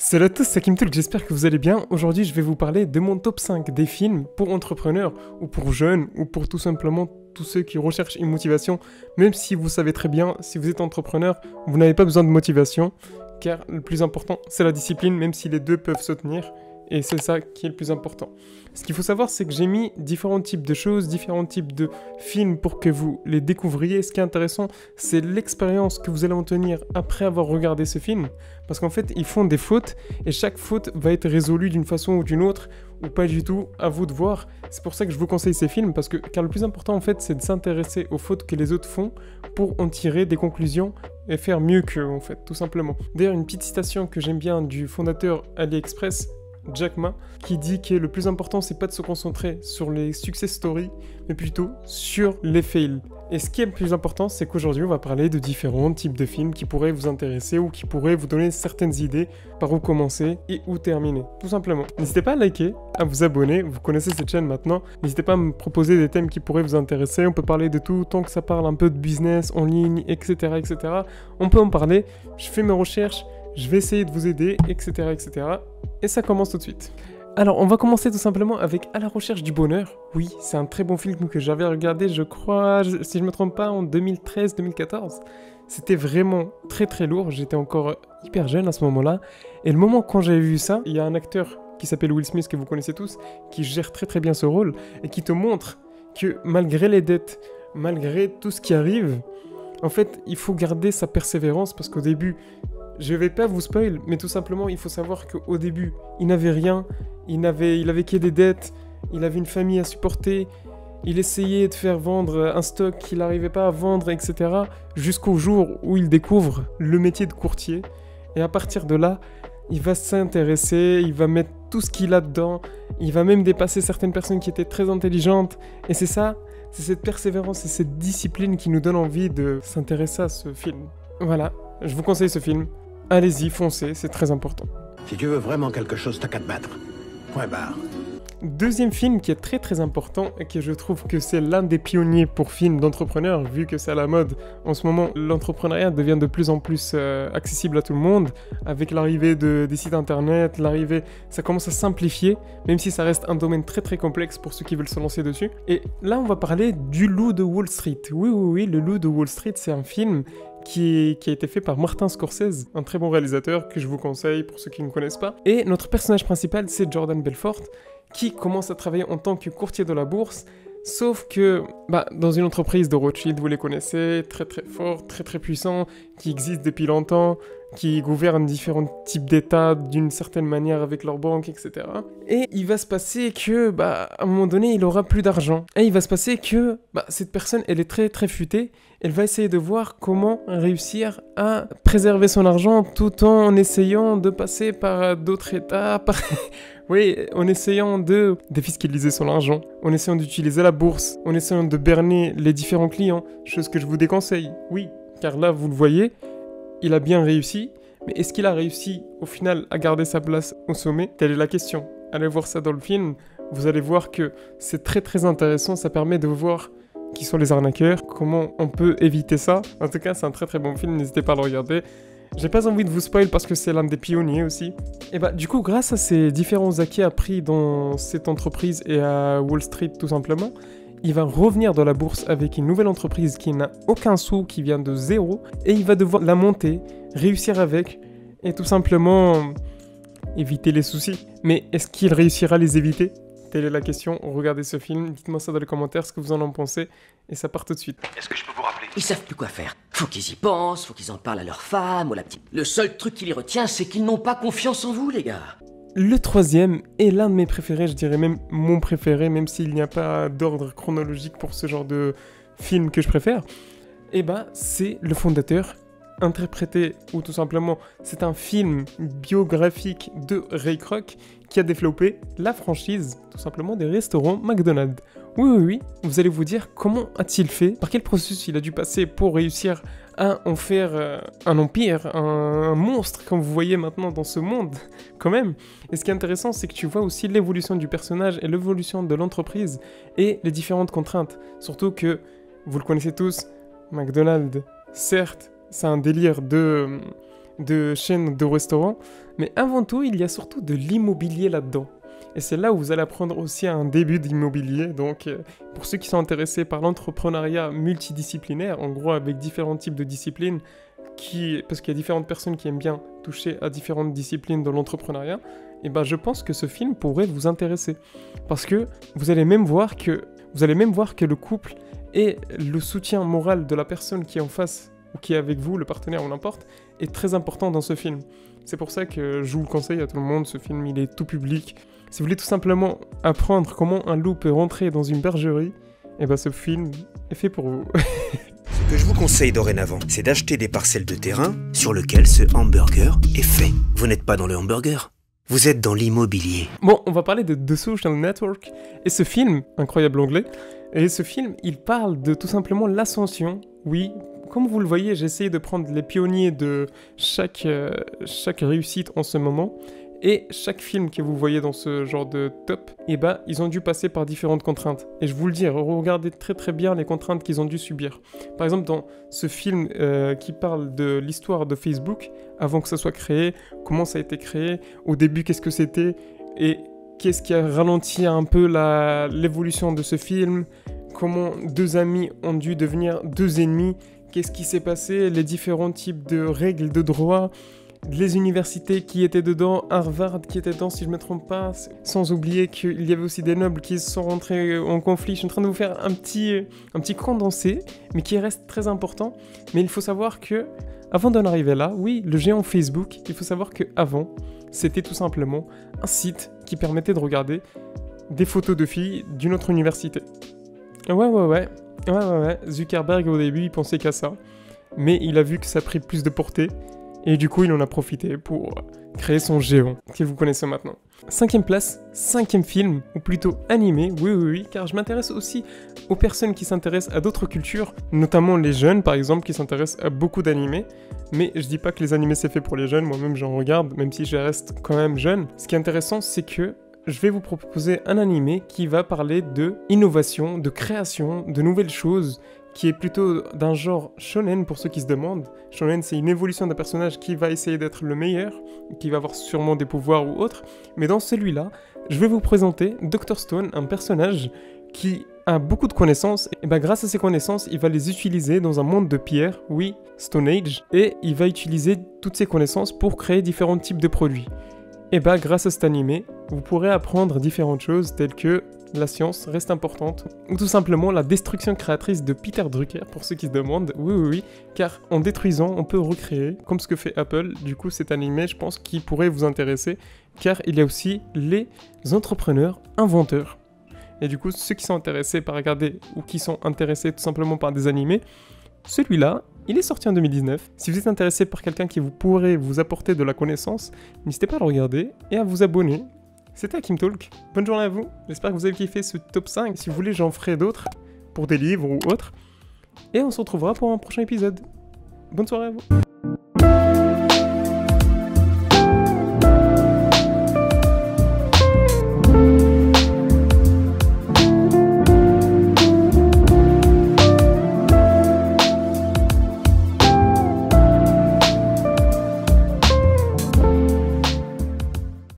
Salut à tous, c'est Kimtulk, j'espère que vous allez bien. Aujourd'hui, je vais vous parler de mon top 5 des films pour entrepreneurs ou pour jeunes ou pour tout simplement tous ceux qui recherchent une motivation. Même si vous savez très bien, si vous êtes entrepreneur, vous n'avez pas besoin de motivation car le plus important, c'est la discipline, même si les deux peuvent se tenir. Et c'est ça qui est le plus important. Ce qu'il faut savoir, c'est que j'ai mis différents types de choses, différents types de films pour que vous les découvriez. Ce qui est intéressant, c'est l'expérience que vous allez en tenir après avoir regardé ce film. Parce qu'en fait, ils font des fautes et chaque faute va être résolue d'une façon ou d'une autre, ou pas du tout, à vous de voir. C'est pour ça que je vous conseille ces films, car le plus important, en fait, c'est de s'intéresser aux fautes que les autres font pour en tirer des conclusions et faire mieux qu'eux, en fait, tout simplement. D'ailleurs, une petite citation que j'aime bien du fondateur AliExpress, Jack Ma, qui dit que le plus important c'est pas de se concentrer sur les success stories mais plutôt sur les fails. Et ce qui est le plus important, c'est qu'aujourd'hui on va parler de différents types de films qui pourraient vous intéresser ou qui pourraient vous donner certaines idées par où commencer et où terminer, tout simplement. N'hésitez pas à liker, à vous abonner, vous connaissez cette chaîne maintenant, n'hésitez pas à me proposer des thèmes qui pourraient vous intéresser, on peut parler de tout, tant que ça parle un peu de business en ligne, etc. On peut en parler, je fais mes recherches, je vais essayer de vous aider, etc. Et ça commence tout de suite. Alors, on va commencer tout simplement avec À la recherche du bonheur. Oui, c'est un très bon film que j'avais regardé, je crois, si je me trompe pas, en 2013-2014. C'était vraiment très lourd, j'étais encore hyper jeune à ce moment-là. Et le moment quand j'avais vu ça, il y a un acteur qui s'appelle Will Smith, que vous connaissez tous, qui gère très bien ce rôle, et qui te montre que malgré les dettes, malgré tout ce qui arrive, en fait, il faut garder sa persévérance, parce qu'au début, je vais pas vous spoil, mais tout simplement, il faut savoir qu'au début, il n'avait rien, il avait que des dettes, il avait une famille à supporter, il essayait de faire vendre un stock qu'il n'arrivait pas à vendre, etc. Jusqu'au jour où il découvre le métier de courtier. Et à partir de là, il va s'intéresser, il va mettre tout ce qu'il a dedans, il va même dépasser certaines personnes qui étaient très intelligentes. Et c'est ça, c'est cette persévérance et cette discipline qui nous donne envie de s'intéresser à ce film. Voilà, je vous conseille ce film. Allez-y, foncez, c'est très important. Si tu veux vraiment quelque chose, t'as qu'à te battre. Point barre. Deuxième film qui est très important et que je trouve que c'est l'un des pionniers pour films d'entrepreneurs, vu que c'est à la mode. En ce moment, l'entrepreneuriat devient de plus en plus accessible à tout le monde, avec l'arrivée des sites internet, ça commence à simplifier, même si ça reste un domaine très complexe pour ceux qui veulent se lancer dessus. Et là, on va parler du Loup de Wall Street. Oui, le Loup de Wall Street, c'est un film qui a été fait par Martin Scorsese, un très bon réalisateur que je vous conseille pour ceux qui ne connaissent pas. Et notre personnage principal, c'est Jordan Belfort, qui commence à travailler en tant que courtier de la bourse, sauf que dans une entreprise de Rothschild, vous les connaissez, très fort, très puissant, qui existe depuis longtemps, qui gouverne différents types d'États d'une certaine manière avec leurs banques, etc. Et il va se passer que, à un moment donné, il aura plus d'argent. Et il va se passer que cette personne, elle est très futée. Elle va essayer de voir comment réussir à préserver son argent tout en essayant de passer par d'autres États, oui, en essayant de défiscaliser son argent, en essayant d'utiliser la bourse, en essayant de berner les différents clients, chose que je vous déconseille, oui, car là, vous le voyez, il a bien réussi, mais est-ce qu'il a réussi, au final, à garder sa place au sommet? Telle est la question. Allez voir ça dans le film, vous allez voir que c'est très intéressant, ça permet de voir qui sont les arnaqueurs, comment on peut éviter ça. En tout cas, c'est un très bon film, n'hésitez pas à le regarder. J'ai pas envie de vous spoil parce que c'est l'un des pionniers aussi. Et du coup, grâce à ces différents acquis appris dans cette entreprise et à Wall Street tout simplement, il va revenir dans la bourse avec une nouvelle entreprise qui n'a aucun sou, qui vient de zéro, et il va devoir la monter, réussir avec, et tout simplement éviter les soucis. Mais est-ce qu'il réussira à les éviter ? Telle est la question, regardez ce film, dites-moi ça dans les commentaires, ce que vous en pensez, et ça part tout de suite. Est-ce que je peux vous rappeler? Ils savent plus quoi faire. Faut qu'ils y pensent, faut qu'ils en parlent à leur femme ou la petite. Le seul truc qui les retient, c'est qu'ils n'ont pas confiance en vous, les gars. Le troisième est l'un de mes préférés, je dirais même mon préféré, même s'il n'y a pas d'ordre chronologique pour ce genre de film que je préfère. C'est Le Fondateur, interprété, ou tout simplement, c'est un film biographique de Ray Kroc qui a développé la franchise, tout simplement, des restaurants McDonald's. Oui, vous allez vous dire, comment a-t-il fait? Par quel processus il a dû passer pour réussir à en faire un empire, un monstre, comme vous voyez maintenant dans ce monde, quand même. Et ce qui est intéressant, c'est que tu vois aussi l'évolution du personnage et l'évolution de l'entreprise et les différentes contraintes. Surtout que, vous le connaissez tous, McDonald's, certes, c'est un délire de de chaînes de restaurants, mais avant tout, il y a surtout de l'immobilier là-dedans. Et c'est là où vous allez apprendre aussi un début d'immobilier. Donc, pour ceux qui sont intéressés par l'entrepreneuriat multidisciplinaire, en gros avec différents types de disciplines, parce qu'il y a différentes personnes qui aiment bien toucher à différentes disciplines de l'entrepreneuriat, et ben je pense que ce film pourrait vous intéresser. Parce que vous allez même voir que le couple et le soutien moral de la personne qui est en face, ou qui est avec vous, le partenaire ou n'importe, est très important dans ce film. C'est pour ça que je vous le conseille à tout le monde, ce film il est tout public. Si vous voulez tout simplement apprendre comment un loup peut rentrer dans une bergerie, et ben ce film est fait pour vous. Ce que je vous conseille dorénavant, c'est d'acheter des parcelles de terrain sur lesquelles ce hamburger est fait. Vous n'êtes pas dans le hamburger, vous êtes dans l'immobilier. Bon, on va parler de The Social Network, et ce film, incroyable anglais, et ce film, il parle de tout simplement l'ascension, oui. Comme vous le voyez, j'ai essayé de prendre les pionniers de chaque réussite en ce moment. Et chaque film que vous voyez dans ce genre de top, eh ben, ils ont dû passer par différentes contraintes. Et je vous le dis, regardez très très bien les contraintes qu'ils ont dû subir. Par exemple, dans ce film qui parle de l'histoire de Facebook, avant que ça soit créé, comment ça a été créé, au début qu'est-ce que c'était, et qu'est-ce qui a ralenti un peu l'évolution de ce film, comment deux amis ont dû devenir deux ennemis, qu'est-ce qui s'est passé, les différents types de règles de droit, les universités qui étaient dedans, Harvard qui était dedans si je ne me trompe pas, sans oublier qu'il y avait aussi des nobles qui sont rentrés en conflit. Je suis en train de vous faire un petit condensé, mais qui reste très important. Mais il faut savoir que, avant d'en arriver là, oui, le géant Facebook, il faut savoir qu'avant, c'était tout simplement un site qui permettait de regarder des photos de filles d'une autre université. Ouais. Zuckerberg, au début, il pensait qu'à ça. Mais il a vu que ça a pris plus de portée. Et du coup, il en a profité pour créer son géant, que vous connaissez maintenant. 5e place, 5e film, ou plutôt animé, oui, car je m'intéresse aussi aux personnes qui s'intéressent à d'autres cultures, notamment les jeunes, par exemple, qui s'intéressent à beaucoup d'animés. Mais je dis pas que les animés c'est fait pour les jeunes, moi-même j'en regarde, même si je reste quand même jeune. Ce qui est intéressant, c'est que je vais vous proposer un animé qui va parler de innovation, de création, de nouvelles choses, qui est plutôt d'un genre shonen pour ceux qui se demandent. Shonen, c'est une évolution d'un personnage qui va essayer d'être le meilleur, qui va avoir sûrement des pouvoirs ou autre. Mais dans celui-là, je vais vous présenter Dr. Stone, un personnage qui a beaucoup de connaissances. Et ben grâce à ses connaissances, il va les utiliser dans un monde de pierre, oui, Stone Age, et il va utiliser toutes ses connaissances pour créer différents types de produits. Et bah grâce à cet animé, vous pourrez apprendre différentes choses telles que la science reste importante, ou tout simplement la destruction créatrice de Peter Drucker, pour ceux qui se demandent, oui, car en détruisant, on peut recréer, comme ce que fait Apple. Du coup, cet animé, je pense qu'il pourrait vous intéresser, car il y a aussi les entrepreneurs inventeurs. Et du coup, ceux qui sont intéressés par regarder, ou qui sont intéressés tout simplement par des animés, celui-là, il est sorti en 2019. Si vous êtes intéressé par quelqu'un qui pourrait vous apporter de la connaissance, n'hésitez pas à le regarder et à vous abonner. C'était Hakim Talk. Bonne journée à vous. J'espère que vous avez kiffé ce top 5. Si vous voulez, j'en ferai d'autres pour des livres ou autres. Et on se retrouvera pour un prochain épisode. Bonne soirée à vous.